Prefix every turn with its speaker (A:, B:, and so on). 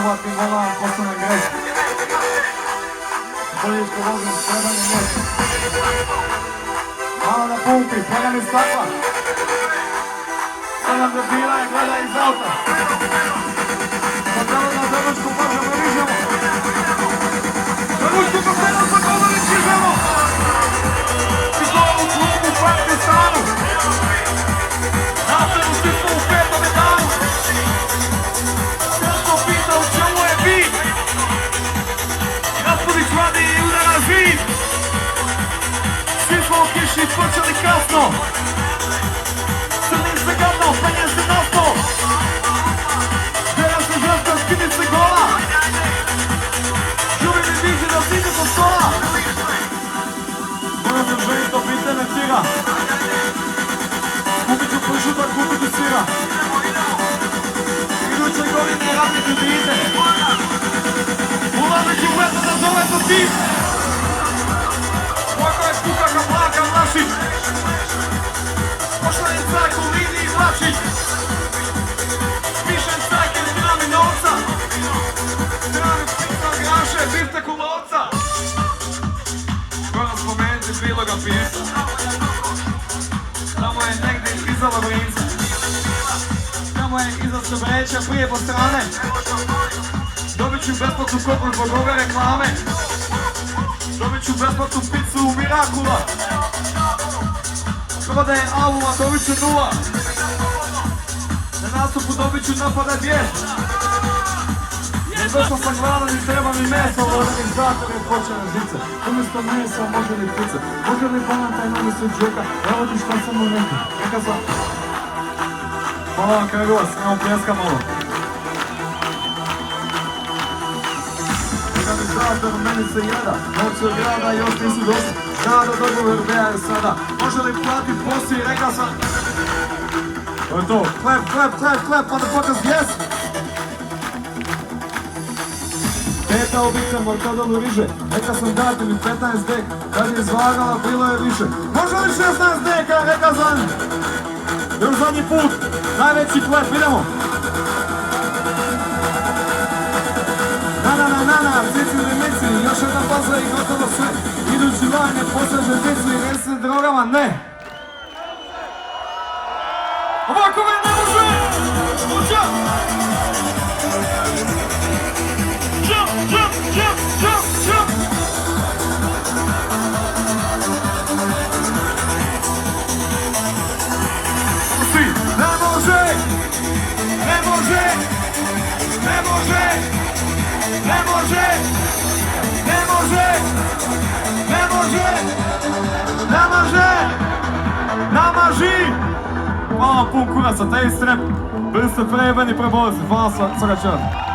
A: Uvati gola, postane greška. Boljičko vozim, sredanje mjesto. Malo na pumpi, pregani stakla. 7 debila je gleda iz auta. Podelo na Završku, možemo rižemo. Završku ko se nas zagovori čižemo. I to u klubu Partizanu. Nastavu svi smo u 5. danu. Srsko pita u čemu je bit. Raspudić vadi i udara zid. Svi smo u kiši počeli kasno. Crnim se gadno, penje se na stol. Gleda se želka, skini se gola. Čuvi mi viži da zide do stola. Moram se želiti do pitene tira. Kupit ću pršuta, kupit ću sira. Iduće godine raditi bite. Ulazit ću u vetu da zove to tim. Ovako je kukaka plaka Vlašić. Pošla je cajk u liniji Vlašić. Pišem cajk jer treba mi novca. Treba mi pizza graše, biftek u lovca. Moram spomenuti biloga pisa. Tamo je negdje iza Lavrinca. Tamo je iza Srbeća prije po strane. Dobit ću besplatnu kopu zbog ove reklame. Dobit ću besplatnu picu u Mirakula. Prodaje Aluma, dobit ću 0. Na nastupu dobit ću napada 2. Ne došao sam gladan i treba mi meso. Organizator je počeo žice. Umjesto mesa može li pice. Može li banan taj novi suđeka. Evo ti šta sam mu rekao. Neka sam. Hvala vam Kregos, imamo pljeska malo. Organizator meni se jeda. Novci od grada još nisu dosta. Grada dogovor dejaju sada. Može li platit poslije, rekao sam. To je to. Klep, klep, klep, klep, pa da pokaz yes. Peta ubica Mortadolu riže. Rekao sam dati mi 15 dek. Kad je izvagala, bilo je više. Može li 16 deka, rekao sam. Još zadnji put. Najveći klep, idemo. Na, cici ili mici, još jedna poza i gotovo sve. Idući van je poslaže zicu i ne se drogama, ne. Ovako me ne može! Jump! Jump, jump, jump, jump, jump! Svi, ne može! Ne može! Ne može! Ne može! Ne može! Ne može! Ne može! Namaži! Hvala pun kuraca, taj strep. Bili ste prejebeni, prebozi. Hvala svaka čast.